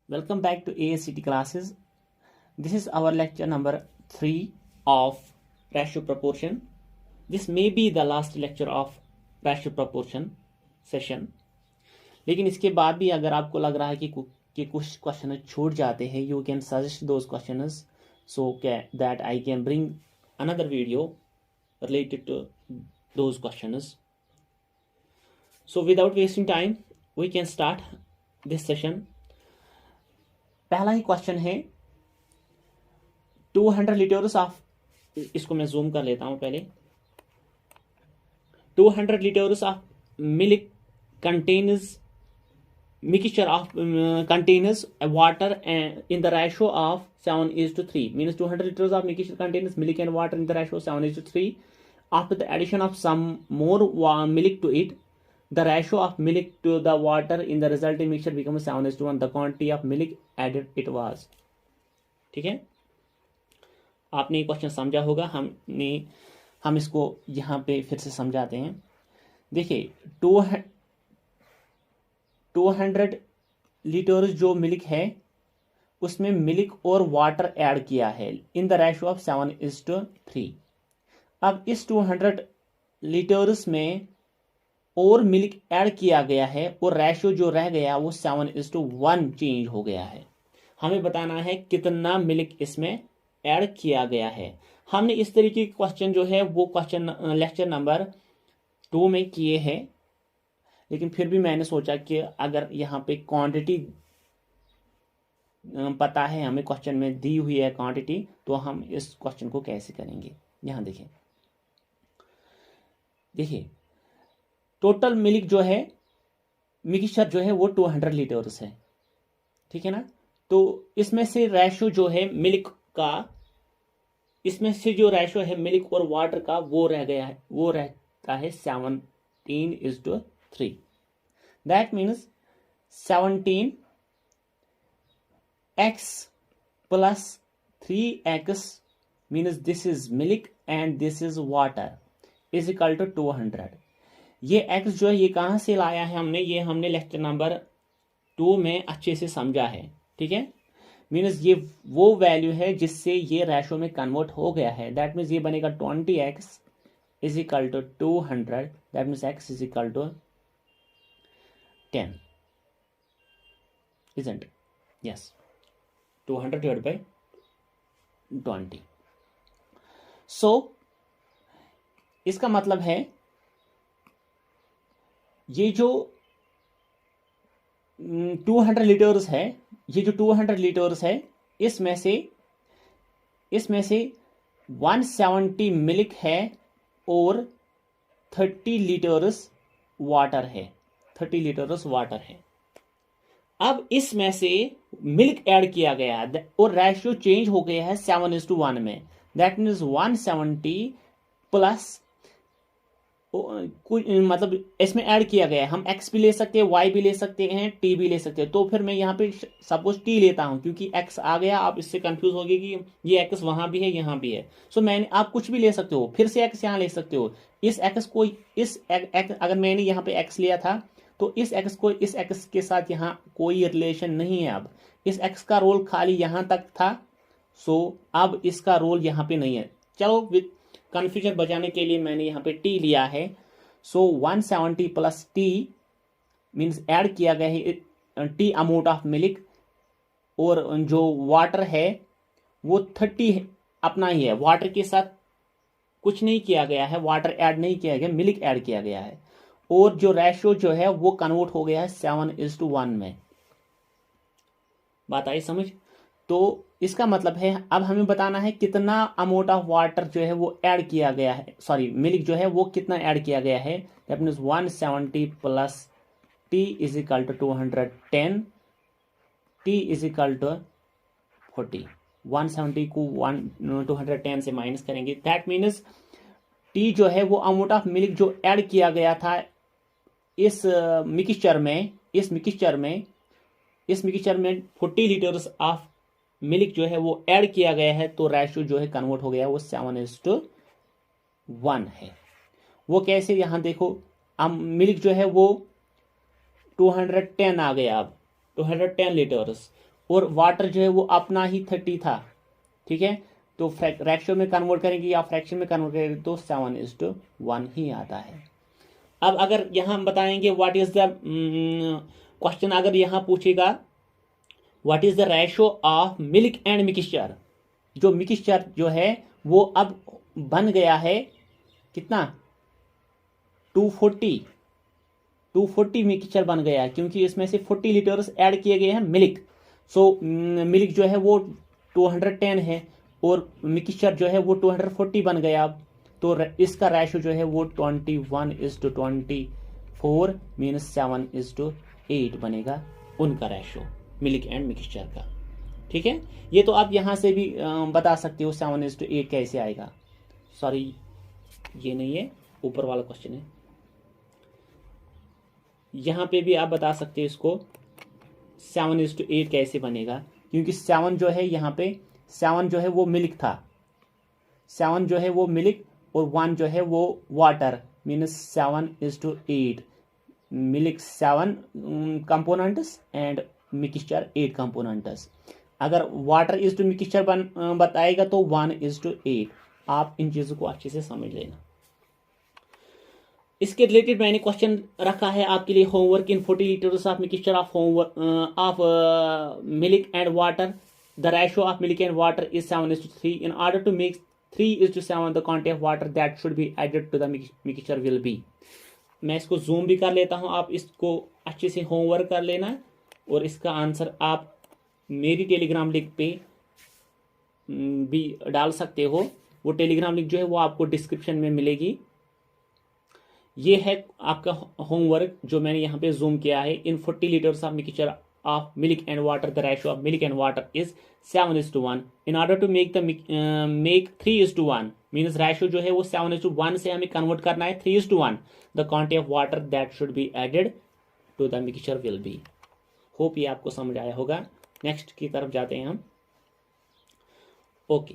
Welcome back to ASCT classes. This is our lecture number 3 of ratio proportion. This may be the last lecture of ratio proportion session. लेकिन इसके बाद भी अगर आपको लग रहा है कि कुछ क्वेश्चन छूट जाते हैं, you can suggest those questions so that I can bring another video related to those questions. So without wasting time, we can start this session. पहला ही क्वेश्चन है 200 लीटर्स ऑफ, इसको मैं जूम कर लेता हूं पहले। 200 litres of milk contains mixture of contains water in the ratio of 7:3, means 200 liters of mixture contains milk and water in the ratio 7:3. After the addition of some more milk to it, the ratio of milk to the water in the resulting mixture becomes 7:1. The quantity of milk added it was. ठीक है, आपने ये question समझा होगा। हम इसको यहाँ पे फिर से समझाते हैं। देखिए 200 लीटर जो मिल्क है उसमें मिल्क और वाटर ऐड किया है इन द रेशियो ऑफ 7:3। अब इस 200 लीटर्स में और मिल्क ऐड किया गया है और रेशियो जो रह गया वो 7:1 चेंज हो गया है। हमें बताना है कितना मिल्क इसमें ऐड किया गया है। हमने इस तरीके के क्वेश्चन जो है वो क्वेश्चन लेक्चर नंबर 2 में किए हैं, लेकिन फिर भी मैंने सोचा कि अगर यहाँ पे क्वांटिटी पता है, हमें क्वेश्चन में दी हुई है क्वांटिटी, तो हम इस क्वेश्चन को कैसे करेंगे। यहाँ देखिए टोटल मिल्क जो है मिक्सचर जो है वो 200 लीटर्स है, ठीक है ना। तो इसमें से रेशियो जो है मिल्क का, इसमें से जो रेशियो है मिल्क और वाटर का वो रहता है 17:3। That means 17x plus 3x means this is milk and this is water is equal to 200। ये x जो है ये कहाँ से लाया है हमने लेक्चर नंबर 2 में अच्छे से समझा है, ठीक है। मीन्स ये वो वैल्यू है जिससे ये रेशो में कन्वर्ट हो गया है। दैट मीन्स ये बनेगा 20x is equal to 200। That means x is equal to 10, isn't it? Yes, 200 divided by 20. So इसका मतलब है ये जो 200 लीटर्स है, ये जो 200 लीटर्स है इसमें से 170 मिल्क है और 30 लीटर्स वाटर है। अब इसमें से मिल्क ऐड किया गया है और रेशियो चेंज हो गया है 7:1 में। दैट मीन्स 170 प्लस मतलब इसमें ऐड किया गया है। हम x भी ले सकते हैं, y भी ले सकते हैं, t भी ले सकते हैं। तो फिर मैं यहाँ पे सपोज t लेता हूँ क्योंकि x आ गया। आप इससे कंफ्यूज हो गए कि ये x वहां भी है यहाँ भी है। सो आप कुछ भी ले सकते हो, फिर से x यहाँ ले सकते हो। इस x को अगर मैंने यहाँ पे x लिया था तो इस x को इस x के साथ यहाँ कोई रिलेशन नहीं है। अब इस x का रोल खाली यहाँ तक था, सो अब इसका रोल यहाँ पे नहीं है। चलो कंफ्यूजन बचाने के लिए मैंने यहाँ पे t लिया है। सो 170 प्लस t मीन्स ऐड किया गया है t अमाउंट ऑफ मिल्क, और जो वाटर है वो 30 अपना ही है। वाटर के साथ कुछ नहीं किया गया है, वाटर ऐड नहीं किया गया, मिल्क ऐड किया गया है। और जो रेशियो जो है वो कन्वर्ट हो गया है 7:1 में। बात आई समझ। तो इसका मतलब है अब हमें बताना है कितना अमाउंट ऑफ वाटर जो है वो ऐड किया गया है, सॉरी मिल्क जो है वो कितना ऐड किया गया है। That means 170 plus t is equal to 210, t is equal to 40। 170 को 210 से माइनस करेंगे। दैट मीन्स t जो है वो अमाउंट ऑफ मिल्क जो ऐड किया गया था इस मिक्सचर में 40 लीटर्स ऑफ मिल्क जो है वो ऐड किया गया है। तो रेशियो जो है कन्वर्ट हो गया वो 7:1 है। वो कैसे, यहाँ देखो अब मिल्क जो है वो 210 आ गया। अब 210 लीटर्स और वाटर जो है वो अपना ही 30 था, ठीक है, तो रेशियो में कन्वर्ट करेंगे या फ्रैक्शन में कन्वर्ट करेंगे तो 7:1 ही आता है। अब अगर यहां हम बताएंगे व्हाट इज द क्वेश्चन, अगर यहां पूछेगा what is the ratio of milk and mixture, जो मिक्सचर जो है वो अब बन गया है कितना 240 मिक्सचर बन गया है, क्योंकि इसमें से 40 लीटर्स ऐड किए गए हैं मिल्क। सो मिल्क जो है वो 210 है और मिक्सचर जो है वो 240 बन गया। तो इसका रेशो जो है वो 21:24 मीन्स 7:8 बनेगा उनका रेशो मिल्क एंड मिक्सचर का। ठीक है, ये तो आप यहां से भी बता सकते हो 7:8 कैसे आएगा। सॉरी ये नहीं है, ऊपर वाला क्वेश्चन है, यहां पे भी आप बता सकते हो इसको 7:8 कैसे बनेगा, क्योंकि 7 जो है यहाँ पे 7 जो है वो मिल्क था, 7 जो है वो मिल्क और 1 जो है वो water, means 7:8, milk 7 components and mixture 8 components. अगर वाटर इज टू मिक्सचर बताएगा तो 1:8। आप इन चीजों को अच्छे से समझ लेना। इसके रिलेटेड मैंने क्वेश्चन रखा है आपके लिए, homework in 40 litres of mixture of milk and water, the ratio of milk and water is 7:3। In order to make 3:7 the quantity of water that should be added to the mixture will be. मैं इसको zoom भी कर लेता हूं, आप इसको अच्छे से होमवर्क कर लेना और इसका आंसर आप मेरी टेलीग्राम लिंक पे भी डाल सकते हो। वो टेलीग्राम लिंक जो है वो आपको डिस्क्रिप्शन में मिलेगी। ये है आपका होमवर्क जो मैंने यहाँ पे जूम किया है। In 40 litres of mixture of milk and water the ratio of milk and water is 7:1। In order to make 3:1 means ratio जो है वो 7:1 से हमें कन्वर्ट करना है 3:1। The quantity of water that should be added to the mixture will be. Hope ये आपको समझ आया होगा। नेक्स्ट की तरफ जाते हैं हम। ओके,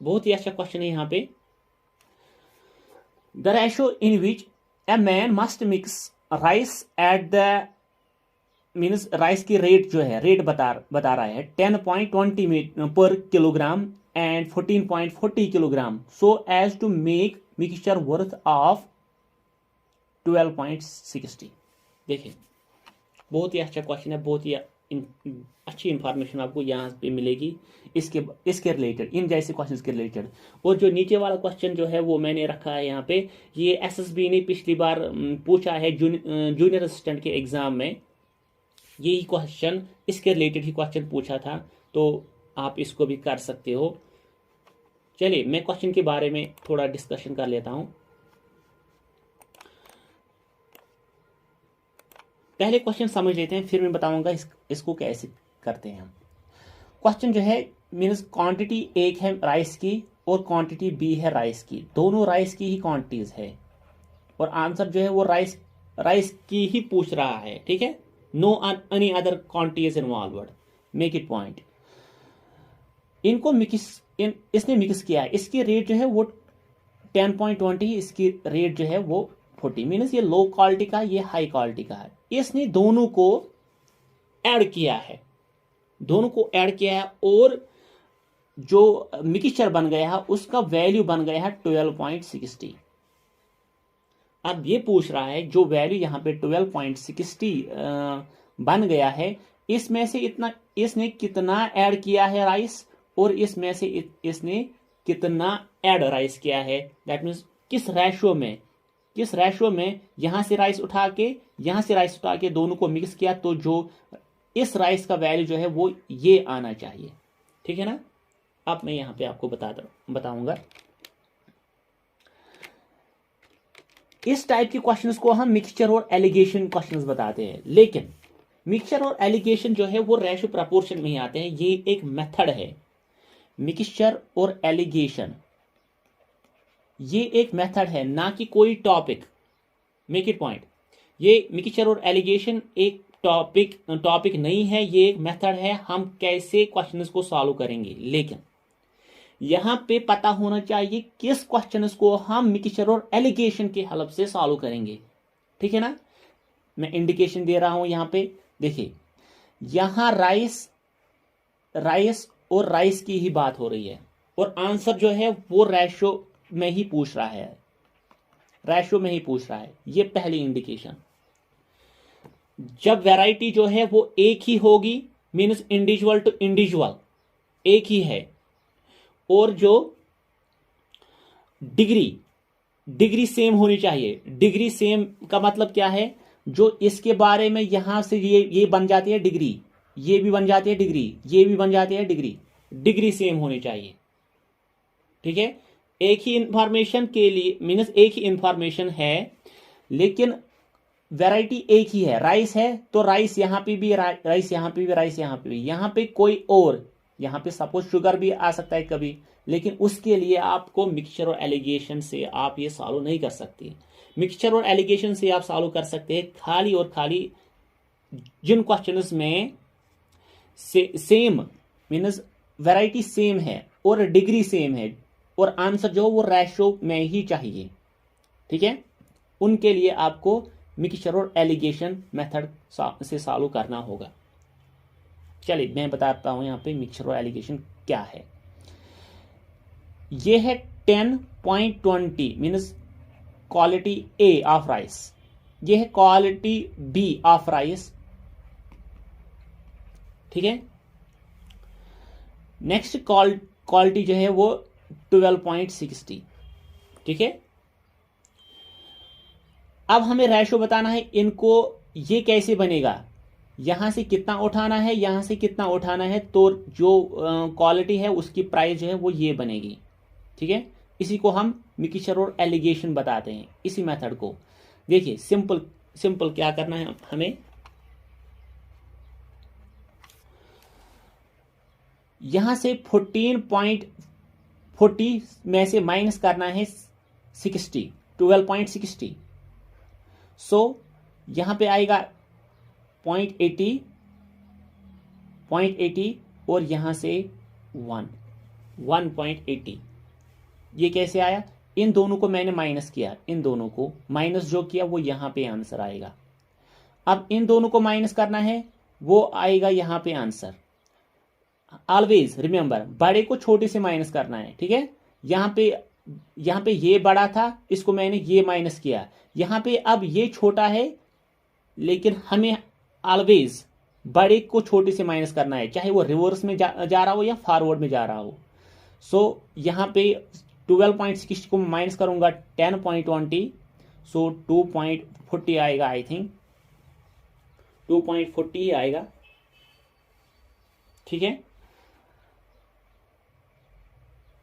बहुत ही अच्छा क्वेश्चन है यहाँ पे। The ratio in which a man must mix rice at the means rice की रेट जो है रेट बता रहा है 10.20 per kilogram and 14.40 kilogram, so as to make mixture worth of 12.60। देखिए बहुत ही अच्छा क्वेश्चन है, बहुत ही अच्छी इंफॉर्मेशन आपको यहाँ पे मिलेगी इसके रिलेटेड, इन जैसे क्वेश्चंस के रिलेटेड। और जो नीचे वाला क्वेश्चन जो है वो मैंने रखा है यहाँ पे, ये एसएसबी ने पिछली बार पूछा है जूनियर असिस्टेंट के एग्जाम में, यही क्वेश्चन इसके रिलेटेड ही क्वेश्चन पूछा था, तो आप इसको भी कर सकते हो। चलिए मैं क्वेश्चन के बारे में थोड़ा डिस्कशन कर लेता हूं। पहले क्वेश्चन समझ लेते हैं, फिर मैं बताऊंगा इसको कैसे करते हैं हम। क्वेश्चन जो है मीन्स क्वांटिटी एक है राइस की और क्वांटिटी बी है राइस की, दोनों राइस की ही क्वांटिटीज है और आंसर जो है वो राइस की ही पूछ रहा है। ठीक है, no any other quantities involved, make it point. इनको इसने मिक्स किया है, इसकी रेट जो है वो 10.20, इसकी रेट जो है वो 40, मीन्स ये लो क्वालिटी का, ये हाई क्वालिटी का है। इसने दोनों को ऐड किया है, और जो मिक्सचर बन गया है उसका वैल्यू बन गया है 12.60। अब ये पूछ रहा है जो वैल्यू यहाँ पे 12.60 बन गया है, इसमें से इसने कितना ऐड किया है राइस, और इसमें से इसने कितना ऐड राइस किया है, दैट मीन्स किस रेशियो में यहां से राइस उठा के दोनों को मिक्स किया, तो जो इस राइस का वैल्यू जो है वो ये आना चाहिए। ठीक है ना, अब मैं यहां पे आपको बताऊंगा। इस टाइप के क्वेश्चंस को हम मिक्सचर और एलिगेशन क्वेश्चंस बताते हैं, लेकिन मिक्सचर और एलिगेशन जो है वो रेशियो प्रपोर्शन में ही आते हैं। ये एक मेथड है, मिक्सचर और एलिगेशन ये एक मेथड है, ना कि कोई टॉपिक। मेक इट पॉइंट, ये मिक्सचर और एलिगेशन एक टॉपिक नहीं है, ये एक मेथड है, हम कैसे क्वेश्चंस को सॉल्व करेंगे। लेकिन यहां पे पता होना चाहिए किस क्वेश्चंस को हम मिक्सचर और एलिगेशन के हेल्प से सॉल्व करेंगे। ठीक है ना, मैं इंडिकेशन दे रहा हूं यहां पे। देखिए यहां राइस और राइस की ही बात हो रही है, और आंसर जो है वो रेशो में ही पूछ रहा है, रेशो में ही पूछ रहा है। ये पहली इंडिकेशन। जब वैरायटी जो है वो एक ही होगी, मीन्स इंडिविजुअल टू इंडिविजुअल एक ही है, और जो डिग्री सेम होनी चाहिए। डिग्री सेम का मतलब क्या है, जो इसके बारे में यहां से ये बन जाती है डिग्री, ये भी बन जाती है डिग्री, ये भी बन जाती है डिग्री, डिग्री सेम होनी चाहिए। ठीक है, एक ही इंफॉर्मेशन के लिए, मीन्स एक ही इंफॉर्मेशन है लेकिन वैरायटी एक ही है। राइस है तो राइस यहां पे भी, राइस यहां पे भी, राइस यहां पे भी, यहां पे कोई और, यहां पे सपोज शुगर भी आ सकता है कभी, लेकिन उसके लिए आपको मिक्सचर और एलिगेशन से आप ये सॉल्व नहीं कर सकते। मिक्सचर और एलिगेशन से आप सॉल्व कर सकते हैं खाली और खाली जिन क्वेश्चंस में सेम मीन्स वैरायटी सेम है और डिग्री सेम है और आंसर जो वो रेशो में ही चाहिए। ठीक है, उनके लिए आपको मिक्सचर और एलिगेशन मेथड से सॉल्व करना होगा। चलिए मैं बताता हूं यहां पे मिक्सचर और एलिगेशन क्या है। ये है 10.20 means quality A of rice, ये है क्वालिटी बी ऑफ राइस। ठीक है, नेक्स्ट क्वालिटी जो है वो 12.60। ठीक है, अब हमें रेशो बताना है इनको। ये कैसे बनेगा, यहां से कितना उठाना है, यहां से कितना उठाना है, तो जो क्वालिटी है उसकी प्राइस जो है वो ये बनेगी। ठीक है, इसी को हम मिक्सचर और एलिगेशन बताते हैं, इसी मेथड को। देखिए सिंपल क्या करना है हमें, यहां से 14.40 में से माइनस करना है 60, 12.60। सो यहां पे आएगा 0.80 और यहां से 1.80। ये कैसे आया, इन दोनों को मैंने माइनस किया, इन दोनों को माइनस जो किया वो यहां पे आंसर आएगा। अब इन दोनों को माइनस करना है, वो आएगा यहां पे आंसर। ऑलवेज रिमेंबर, बड़े को छोटे से माइनस करना है। ठीक है, यहां पे ये बड़ा था, इसको मैंने ये माइनस किया, यहां पे अब ये छोटा है, लेकिन हमें ऑलवेज बड़े को छोटे से माइनस करना है, चाहे वो रिवर्स में जा रहा हो या फॉरवर्ड में जा रहा हो। सो यहां पे 12.60 को माइनस करूंगा 10.20, सो 2.40 आएगा, आई थिंक 2.40 ही आएगा। ठीक है,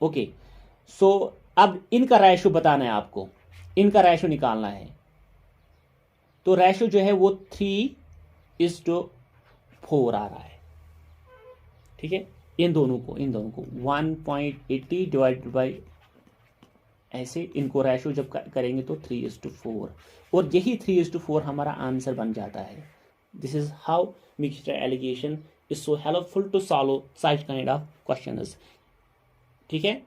ओके। सो अब इनका रेशो बताना है आपको, इनका रेशो निकालना है। तो रेशो जो है वो 3:4 आ रहा है। ठीक है, इन दोनों को 1.80 डिवाइडेड बाई ऐसे, इनको रेशो जब करेंगे तो 3:4, और यही 3:4 हमारा आंसर बन जाता है। This is how mixture alligation is so helpful to solve such kind of questions. ठीक है,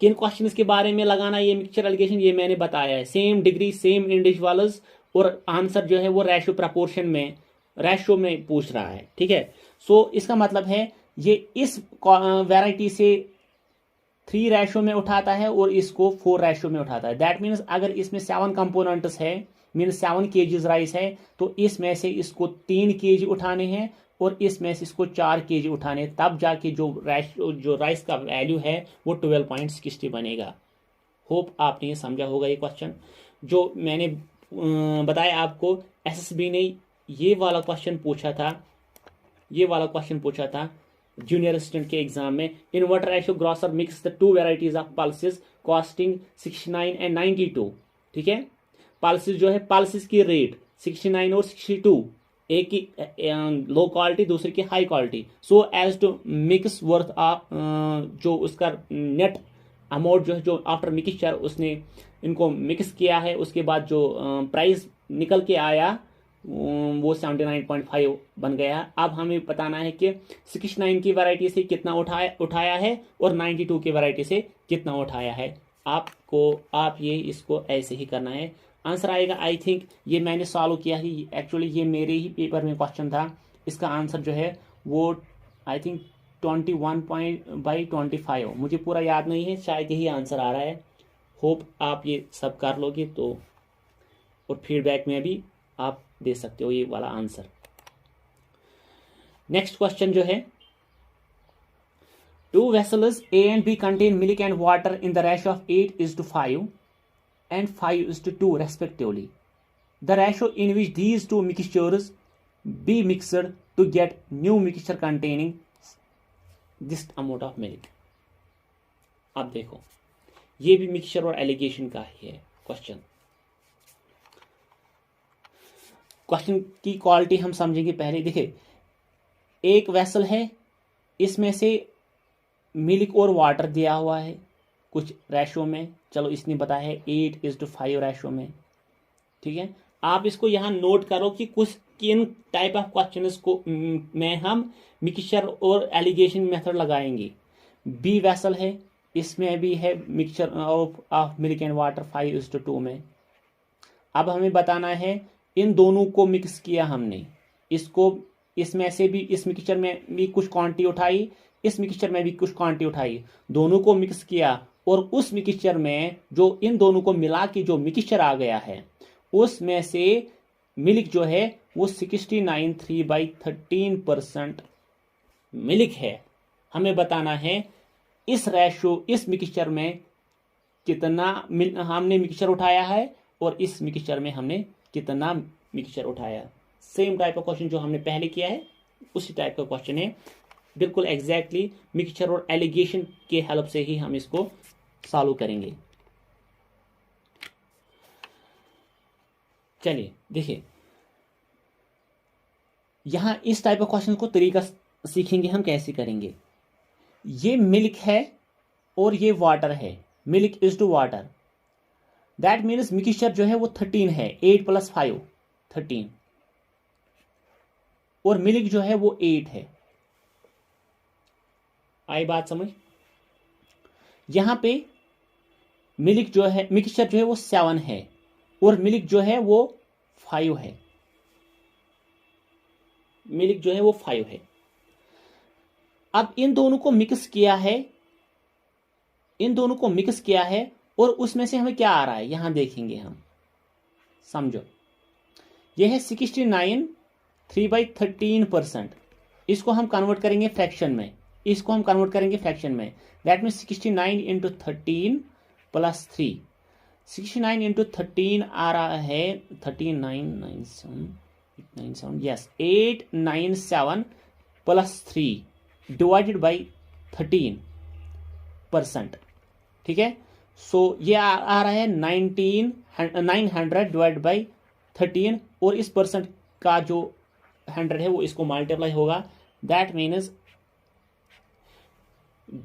किन क्वेश्चंस के बारे में लगाना ये मिक्सचर एलिगेशन, ये मैंने बताया है। सेम डिग्री, सेम इंडिविजुअल्स, और आंसर जो है वो रेशो प्रपोर्शन में, रेशो में पूछ रहा है। ठीक है, सो इसका मतलब है ये इस वैरायटी से 3 रेशो में उठाता है और इसको 4 रेशो में उठाता है। दैट मीन्स अगर इसमें 7 कंपोनेंट्स है, मीन्स 7 kg राइस है, तो इसमें से इसको 3 kg उठाने हैं और इसमें से इसको 4 kg उठाने, तब जाके जो राइस का वैल्यू है वो 12.60 बनेगा। होप आपने ये समझा होगा। ये क्वेश्चन जो मैंने बताया आपको, एसएसबी ने ये वाला क्वेश्चन पूछा था जूनियर असिस्टेंट के एग्जाम में। In what ratio grocer mix the 2 varieties of pulses costing 69 and 92। ठीक है, पल्सेस जो है, पल्सेस की रेट 69 और 62, एक की लो क्वालिटी, दूसरे की high quality, so as to mix worth of, जो उसका नेट अमाउंट जो है, जो आफ्टर मिक्सचर उसने इनको मिक्स किया है, उसके बाद जो प्राइस निकल के आया वो 79.5 बन गया। अब हमें बताना है कि 69 की वैरायटी से कितना उठाया है और 92 की वैरायटी से कितना उठाया है। आप ये इसको ऐसे ही करना है, आंसर आएगा। आई थिंक ये मैंने सॉल्व किया है, एक्चुअली ये मेरे ही पेपर में क्वेश्चन था, इसका आंसर जो है वो आई थिंक 21/25, मुझे पूरा याद नहीं है, शायद यही आंसर आ रहा है। होप आप ये सब कर लोगे तो, और फीडबैक में भी आप दे सकते हो ये वाला आंसर। नेक्स्ट क्वेश्चन जो है, 2 vessels A and B contain milk and water in the ratio of 8:5 and 5:2 respectively. The ratio in which these two mixtures be mixed to get new mixture containing this amount of milk. अब देखो, ये भी mixture और allegation का ही है question. Question की quality हम समझेंगे पहले। देखिए, एक वेसल है, इसमें से मिल्क और वाटर दिया हुआ है कुछ रेशो में, चलो इसने बताया है 8:5 रेशो में, ठीक है। आप इसको यहाँ नोट करो कि कुछ किन टाइप ऑफ क्वेश्चंस को में हम मिक्सचर और एलिगेशन मेथड लगाएंगे। बी वेसल है, इसमें भी है mixture of milk and water 5:2 में। अब हमें बताना है इन दोनों को मिक्स किया हमने, इसको इसमें से भी, इस मिक्सचर में भी कुछ क्वांटिटी उठाई, इस मिक्सचर में भी कुछ क्वांटिटी उठाई, दोनों को मिक्स किया, और उस मिक्सचर में जो इन दोनों को मिला के जो मिक्सचर आ गया है उसमें से मिल्क जो है वो 69 3/13% मिल्क है। हमें बताना है इस रेशो, इस मिक्सचर में कितना हमने मिक्सचर उठाया है और इस मिक्सचर में हमने कितना मिक्सचर उठाया। सेम टाइप का क्वेश्चन जो हमने पहले किया है उसी टाइप का क्वेश्चन है, बिल्कुल एग्जैक्टली मिक्सचर और एलिगेशन के हेल्प से ही हम इसको सॉल्व करेंगे। चलिए देखिए, यहां इस टाइप ऑफ क्वेश्चन को तरीका सीखेंगे हम कैसे करेंगे। ये मिल्क है और ये वाटर है, milk is to water, that means mixture जो है वो 13 है, 8 + 5 13, और मिल्क जो है वो 8 है। आई बात समझ? यहां पे मिल्क जो है, मिक्सचर जो है वो 7 है और मिल्क जो है वो 5 है, मिल्क जो है वो 5 है। अब इन दोनों को मिक्स किया है, इन दोनों को मिक्स किया है, और उसमें से हमें क्या आ रहा है यहां देखेंगे हम, समझो। यह है 69 3/13%, इसको हम कन्वर्ट करेंगे फ्रैक्शन में, इसको हम कन्वर्ट करेंगे फ्रैक्शन में, दैट मीन 69 × 13 + 3, 69 × 13 आ रहा है 3997 यस 897 + 3 डिवाइडेड बाई 13%, ठीक है। सो ये आ रहा है 900 डिवाइड बाई 13, और इस परसेंट का जो 100 है वो इसको मल्टीप्लाई होगा, दैट मीन्स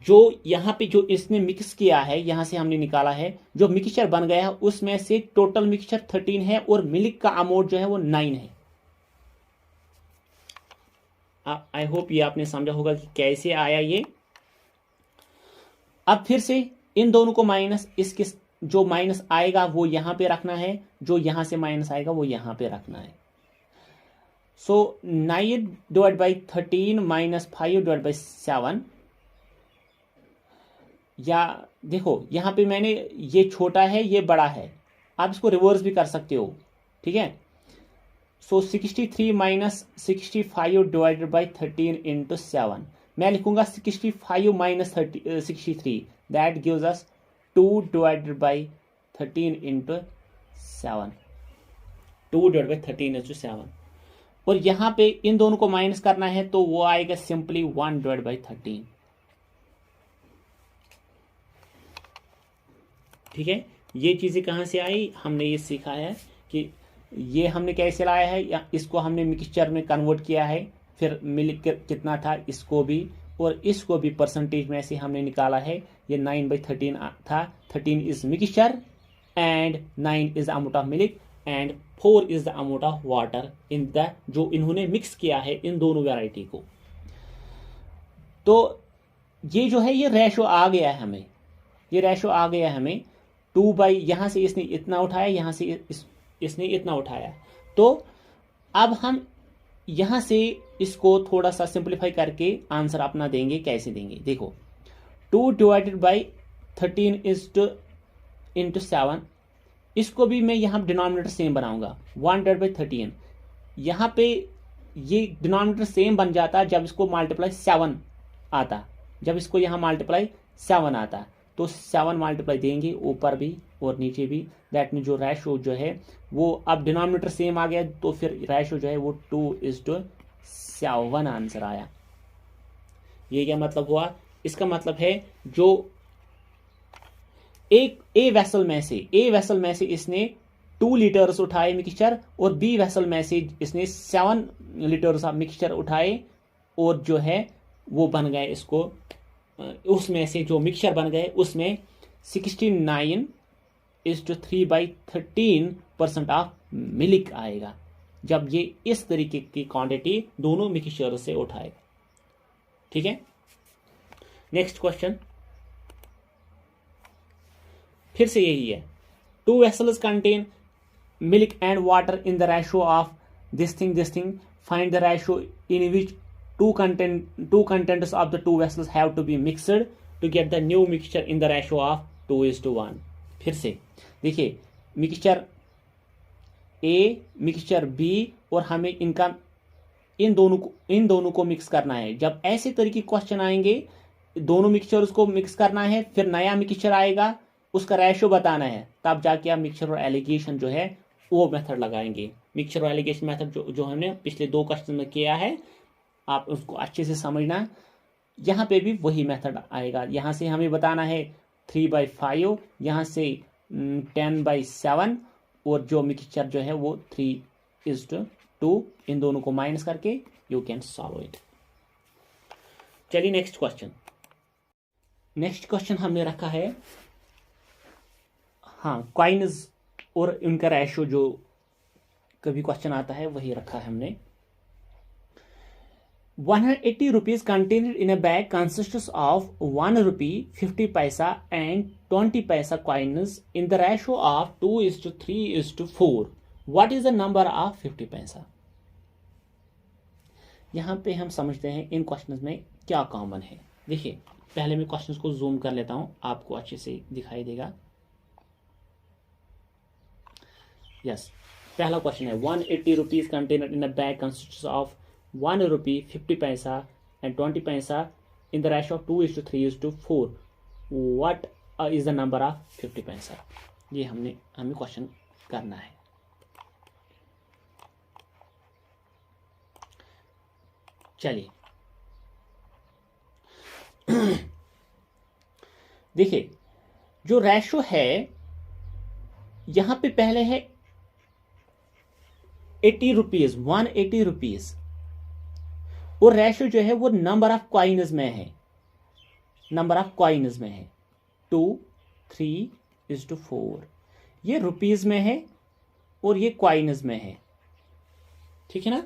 जो यहां पे जो इसने मिक्स किया है, यहां से हमने निकाला है जो मिक्सचर बन गया है उसमें से टोटल मिक्सचर 13 है और मिल्क का अमाउंट जो है वो 9 है। आई होप ये आपने समझा होगा कि कैसे आया ये। अब फिर से इन दोनों को माइनस, इसके जो माइनस आएगा वो यहां पे रखना है, जो यहां से माइनस आएगा वो यहां पे रखना है। सो 9 divide by 13 minus 5 divide by 7, या देखो यहां पे मैंने, ये छोटा है ये बड़ा है, आप इसको रिवर्स भी कर सकते हो, ठीक है। सो 63 माइनस 65 डिवाइडेड बाई 13 × 7, मैं लिखूंगा 65 minus 63, that gives us 2 divided by 13 × 7, 2 divided by 13 × 7, और यहां पे इन दोनों को माइनस करना है तो वो आएगा सिंपली 1 डिवाइड बाई 13, ठीक है। ये चीजें कहां से आई, हमने ये सीखा है कि ये हमने कैसे लाया है, या इसको हमने मिक्सचर में कन्वर्ट किया है, फिर मिल्क कितना था इसको भी, और इसको भी परसेंटेज में से हमने निकाला है। ये 9/13 था, 13 is mixture and 9 is the amount of milk and 4 is the amount of water in the, जो इन्होंने मिक्स किया है इन दोनों वैरायटी को। तो ये जो है ये रेशो आ गया है हमें, ये रेशो आ गया है हमें 2/, यहां से इसने इतना उठाया, यहां से इसने इतना उठाया। तो अब हम यहां से इसको थोड़ा सा सिंप्लीफाई करके आंसर अपना देंगे। कैसे देंगे, देखो 2 divided by 13 is two into 7, इसको भी मैं यहाँ डिनोमिनेटर सेम बनाऊंगा 1 डिवाइड बाई 13। यहाँ पे ये डिनोमिनेटर सेम बन जाता जब इसको मल्टीप्लाई 7 आता, जब इसको यहाँ मल्टीप्लाई 7 आता तो 7 मल्टीप्लाई देंगे ऊपर भी और नीचे भी। दैट मीन जो रेशो जो है वो अब डिनोमिनेटर सेम आ गया तो फिर रेशो जो है वो 2:7 आंसर आया। ये क्या मतलब हुआ, इसका मतलब है जो एक ए वेसल में से इसने 2 लीटर्स उठाए मिक्सचर और बी वेसल में से इसने 7 लीटर्स मिक्सचर उठाए और जो है वो बन गए, इसको उसमें से जो मिक्सचर बन गए उसमें 69:3/13% ऑफ मिल्क आएगा जब ये इस तरीके की क्वांटिटी दोनों मिक्सचर से उठाएगा। ठीक है, नेक्स्ट क्वेश्चन फिर से यही है। 2 vessels contain milk and water in the ratio of this thing, find the ratio in which two contents of the 2 vessels have to be mixed to get the new mixture in the ratio of 2:1। फिर से देखिए, mixture a mixture B और हमें इनका इन दोनों को mix करना है। जब ऐसे तरीके क्वेश्चन आएंगे दोनों मिक्सचर्स को मिक्स करना है, फिर नया मिक्सचर आएगा उसका रेशो बताना है, तब जाके आप मिक्सचर और एलिगेशन जो है वो मेथड लगाएंगे। मिक्सचर और एलिगेशन मेथड जो हमने पिछले 2 क्वेश्चन में किया है आप उसको अच्छे से समझना। यहाँ पे भी वही मेथड आएगा। यहाँ से हमें बताना है 3/5, यहाँ से 10/7 और जो मिक्सचर जो है वो 3:2, इन दोनों को माइनस करके यू कैन सॉल्व इट। चलिए नेक्स्ट क्वेश्चन हमने रखा है, हाँ, कॉइन्स और इनका रेशो जो कभी क्वेश्चन आता है वही रखा है हमने। 180 rupees contained in a bag consists of 1 rupee 50 paisa and 20 paisa coins in the ratio of 2:3:4. What is the number of 50 paisa? यहां पे हम समझते हैं इन क्वेश्चंस में क्या कॉमन है। देखिए, पहले मैं क्वेश्चंस को जूम कर लेता हूं, आपको अच्छे से दिखाई देगा। यस, पहला क्वेश्चन है 180 rupees contained in a bag consists of 1 rupee 50 paisa and 20 paisa in the ratio of 2:3:4. What is the number of 50 paisa? ये हमें क्वेश्चन करना है। चलिए देखिए, जो रेशो है यहां पे पहले है 80 रुपीज, 180 रुपीज, और रेशो जो है वो नंबर ऑफ कॉइन्स में है, 2, 3:4। ये रुपीज में है और ये कॉइन्स में है। ठीक है ना।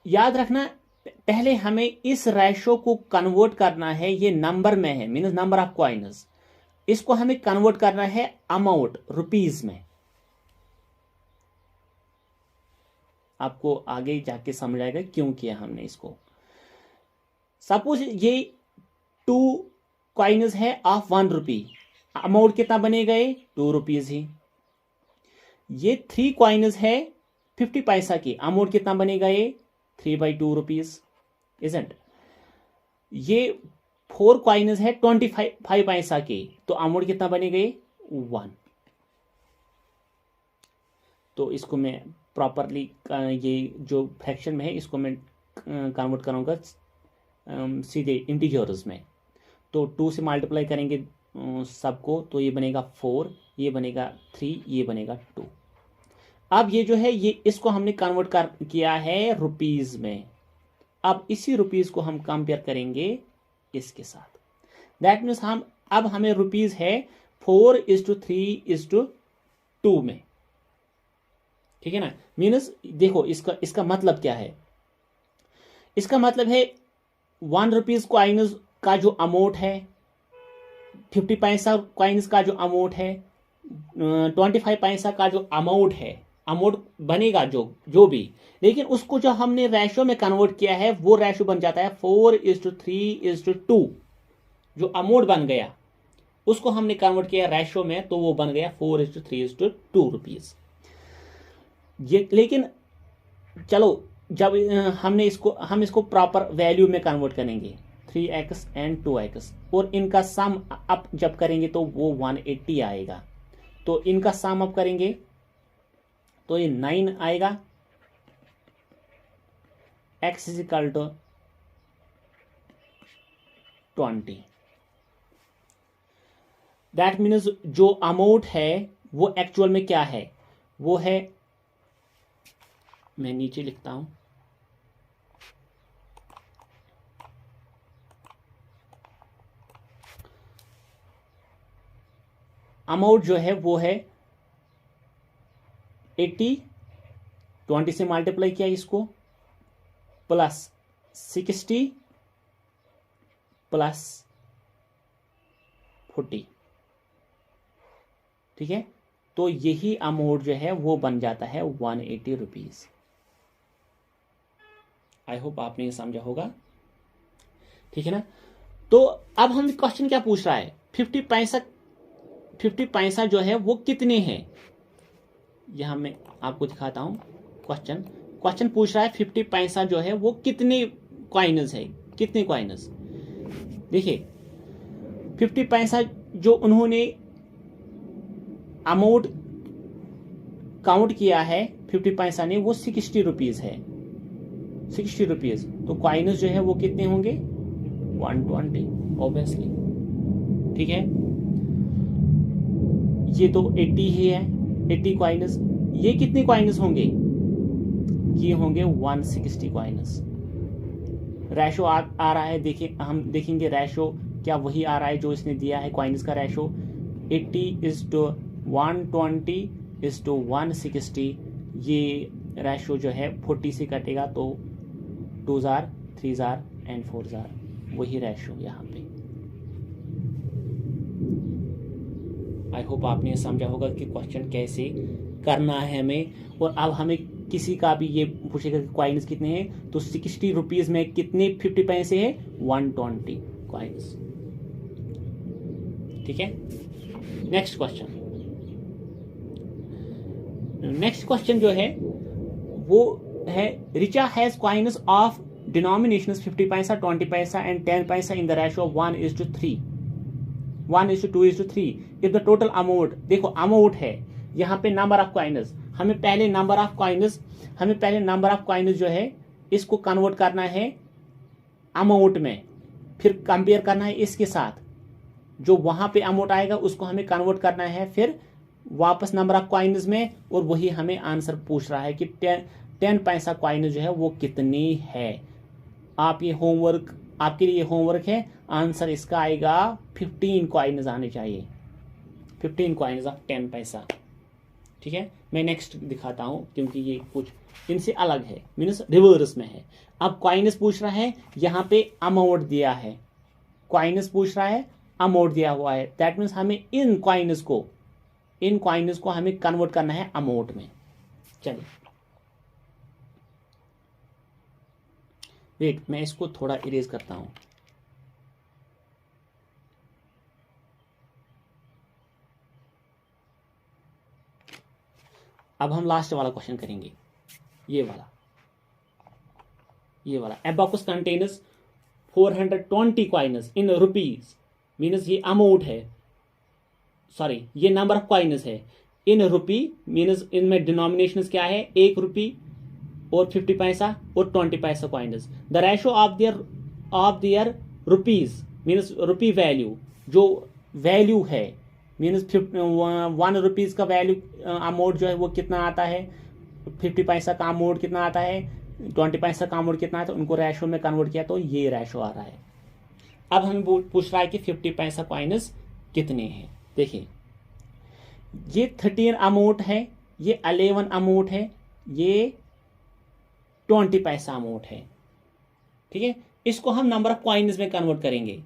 याद रखना, पहले हमें इस रेशो को कन्वर्ट करना है, ये नंबर में है मीन्स नंबर ऑफ कॉइन्स, इसको हमें कन्वर्ट करना है अमाउंट रुपीज में। आपको आगे जाके समझ आएगा क्यों किया हमने इसको। सपोज ये 2 कॉइन्स है ऑफ 1 रुपी, अमाउंट कितना बने गए 2 रुपीज ही। ये 3 कॉइन्स है 50 पैसा की, अमाउंट कितना बने गए 3/2 रुपीज, इजंट। ये 4 कॉइन्स है 25 पैसा की, तो अमाउंट कितना बने गए 1। तो इसको मैं प्रॉपरली ये जो फ्रैक्शन में है इसको मैं कन्वर्ट करूंगा सीधे इंटीजर्स में। तो 2 से मल्टीप्लाई करेंगे सबको, तो ये बनेगा 4, ये बनेगा 3, ये बनेगा 2। अब ये जो है ये इसको हमने कन्वर्ट किया है रुपीज में। अब इसी रुपीज को हम कंपेयर करेंगे इसके साथ। दैट मीन्स अब हमें रुपीज है 4:3:2 में। ठीक है ना। मीन्स देखो इसका मतलब क्या है, इसका मतलब है 1 रुपीज कॉइन्स का जो अमाउंट है, 50 पैसा कॉइन्स का जो अमाउंट है 25 पैसा का जो अमाउंट है, अमाउंट बनेगा जो भी, लेकिन उसको जो हमने रेशो में कन्वर्ट किया है वो रेशो बन जाता है 4:3:2। जो अमाउंट बन गया उसको हमने कन्वर्ट किया रेशो में, तो वो बन गया 4:3:2 रुपीज। ये लेकिन चलो जब हम इसको प्रॉपर वैल्यू में कन्वर्ट करेंगे 3x एंड 2x, और इनका सम अप जब करेंगे तो वो 180 आएगा। तो इनका सम अप करेंगे तो ये 9 आएगा। x is equal to 20। That means जो अमाउंट है वो एक्चुअल में क्या है, वो है, मैं नीचे लिखता हूं, अमाउंट जो है वो है 80, 20 से मल्टीप्लाई किया इसको, प्लस 60 प्लस 40, ठीक है। तो यही अमाउंट जो है वो बन जाता है 180 रुपीज। आई होप आपने ये समझा होगा, ठीक है ना। तो अब हम क्वेश्चन क्या पूछ रहा है, 50 पैसा जो है वो कितने हैं, यहां मैं आपको दिखाता हूं। क्वेश्चन पूछ रहा है 50 पैसा जो है वो कितने कॉइनस है, कितने कॉइनस। देखिए 50 पैसा जो उन्होंने अमाउंट काउंट किया है 50 पैसा ने, वो 60 रुपीज है, 60 रुपीज। तो कॉइनस जो है वो कितने होंगे, 120 ऑब्वियसली, ठीक है। ये तो 80 ही है, 80 कॉइनस। ये कितने कॉइनस होंगे, ये होंगे 160 कॉइनस। रेशो आ रहा है, देखिए हम देखेंगे रेशो क्या वही आ रहा है जो इसने दिया है, कॉइनस का रेशो 80:120:160। ये रेशो जो है 40 से कटेगा तो 2,000, 3,000 एंड 4,000, वही रेशो यहाँ पे। आई होप आपने समझा होगा कि क्वेश्चन कैसे करना है हमें। और अब हमें किसी का भी ये पूछेगा कि कॉइन्स कितने हैं, तो 60 रुपीज में कितने 50 पैसे हैं, 120 कॉइन्स, ठीक है। नेक्स्ट क्वेश्चन जो है वो है, Richa has coins of denominations 50 पैसा, 20 पैसा एंड 10 पैसा in the ratio 1:3, 1:2:3 if the total amount. देखो अमाउंट है, यहाँ पे नंबर ऑफ कॉइन्स, हमें पहले नंबर ऑफ कॉइन्स जो है इसको कन्वर्ट करना है अमाउंट में, फिर कंपेयर करना है इसके साथ, जो वहां पे अमाउंट आएगा उसको हमें कन्वर्ट करना है फिर वापस नंबर ऑफ कॉइन्स में, और वही हमें आंसर पूछ रहा है कि 10 पैसा कॉइन जो है वो कितनी है। आप ये होमवर्क, आपके लिए होमवर्क है, आंसर इसका आएगा 15 कॉइन्स आने चाहिए, 15 कॉइन्स ऑफ 10 पैसा, ठीक है। मैं नेक्स्ट दिखाता हूं क्योंकि ये कुछ इनसे अलग है, मीन्स रिवर्स में है। अब कॉइन्स पूछ रहा है, यहाँ पे अमाउंट दिया है, कॉइन्स पूछ रहा है, अमाउंट दिया हुआ है, दैट मीन्स हमें इन कॉइन्स को हमें कन्वर्ट करना है अमाउंट में। चलिए वेट, मैं इसको थोड़ा इरेज करता हूं। अब हम लास्ट वाला क्वेश्चन करेंगे, ये वाला abacus containers 420 coins in rupees, means ये अमाउंट है, सॉरी ये नंबर ऑफ कॉइन्स है इन रुपी, मीन्स इनमें डिनोमिनेशंस क्या है, 1 रुपी और 50 पैसा और 20 पैसा coins. The ratio of their rupees, means rupee value, जो वैल्यू है, मीन्स 1 रुपीज का वैल्यू अमाउंट जो है वो कितना आता है, 50 पैसा का अमाउंट कितना आता है, 20 पैसा का अमाउंट कितना आता है, उनको रेशो में कन्वर्ट किया तो ये रेशो आ रहा है। अब हमें पूछ रहा है कि 50 पैसा कॉइन्स कितने हैं। देखिए ये 13 अमाउंट है, ये 11 अमाउंट है, ये 20 पैसा अमाउंट है, ठीक है। इसको हम नंबर ऑफ कॉइन्स में कन्वर्ट करेंगे।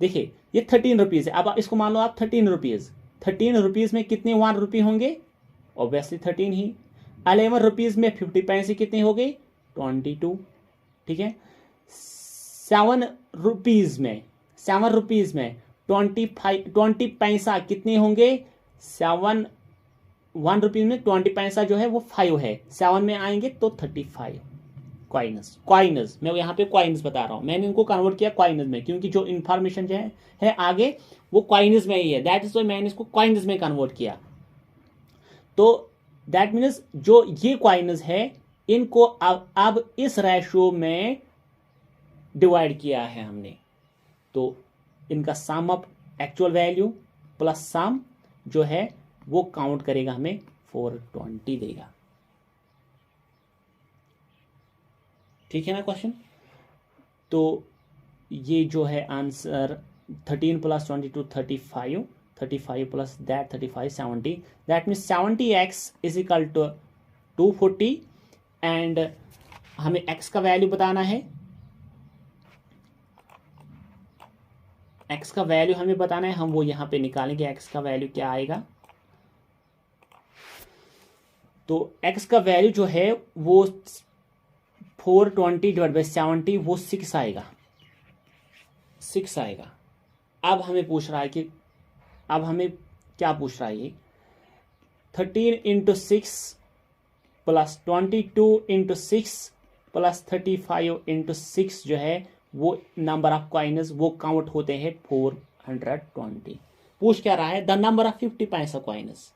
देखिए ये 13 रुपीज है, अब इसको मान लो आप 13 रुपीज, 13 रुपीज़ में कितने 1 रुपये होंगे? ऑब्वियसली 13 ही। 11 रुपीज़ में 50 पैसे कितने हो गए? 22। ठीक है। 7 रुपीज़ में 20 पैसा कितने होंगे? 1 रुपीज़ में 20 पैसा जो है वो 5 है, 7 में आएंगे तो 35 क्वाइनस। मैं यहाँ पे क्वाइनस बता रहा हूँ, मैंने इनको कन्वर्ट किया क्वाइनस में, क्योंकि जो इन्फॉर्मेशन जो है आगे वो क्वाइनस में ही है, दैट इज वाई मैंने इसको क्वाइनस में कन्वर्ट किया। तो दैट मीन्स जो ये क्वाइनस है इनको अब इस रेशो में डिवाइड किया है हमने, तो इनका सम ऑफ एक्चुअल वैल्यू प्लस सम जो है वो काउंट करेगा, हमें 420 देगा। ठीक है ना क्वेश्चन? तो ये जो है answer 13 plus 22 35, 35 plus that 35 70, that means 70x is equal to 240 and हमें x का वैल्यू बताना है। x का वैल्यू हमें बताना है, हम वो यहां पे निकालेंगे x का वैल्यू क्या आएगा। तो x का वैल्यू जो है वो 420 डिवाइड बाई 70 वो 6 आएगा, 6 आएगा। अब हमें पूछ रहा है कि अब हमें क्या पूछ रहा है ये 13 into 6 plus 22 into 6 plus 35 into 6 जो है वो नंबर ऑफ कॉइन्स वो काउंट होते हैं 420। पूछ क्या रहा है? द नंबर ऑफ 50 पैसा कॉइन्स,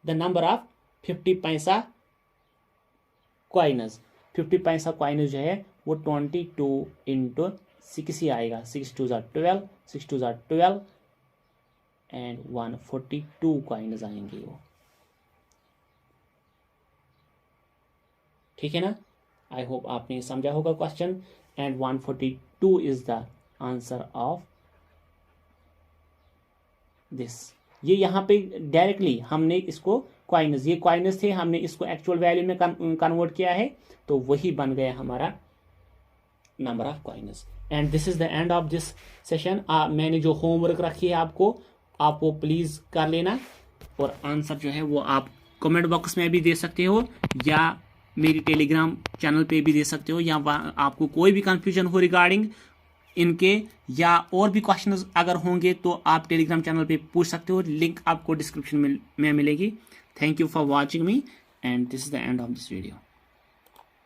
द नंबर ऑफ 50 पैसा कॉइन्स। 50 पैसा कॉइन्स जो है वो 22 इंटू 6 ही आएगा, 6 2 12, 6 2 12 एंड 142 कॉइन्स आएंगे वो। ठीक है ना? आई होप आपने समझा होगा question, and 142 is the answer of this. ये यहाँ पे डायरेक्टली हमने इसको कॉइन्स, ये कॉइन्स थे, हमने इसको एक्चुअल वैल्यू में कन्वर्ट किया है, तो वही बन गया हमारा number of coins. And this is the end of this session. मैंने जो होमवर्क रखी है आपको, आप वो प्लीज कर लेना, और आंसर जो है वो आप कमेंट बॉक्स में भी दे सकते हो या मेरी टेलीग्राम चैनल पे भी दे सकते हो, या आपको कोई भी कंफ्यूजन हो रिगार्डिंग इनके या और भी क्वेश्चंस अगर होंगे तो आप टेलीग्राम चैनल पे पूछ सकते हो, लिंक आपको डिस्क्रिप्शन में मिलेगी। Thank you for watching me and this is the end of this video.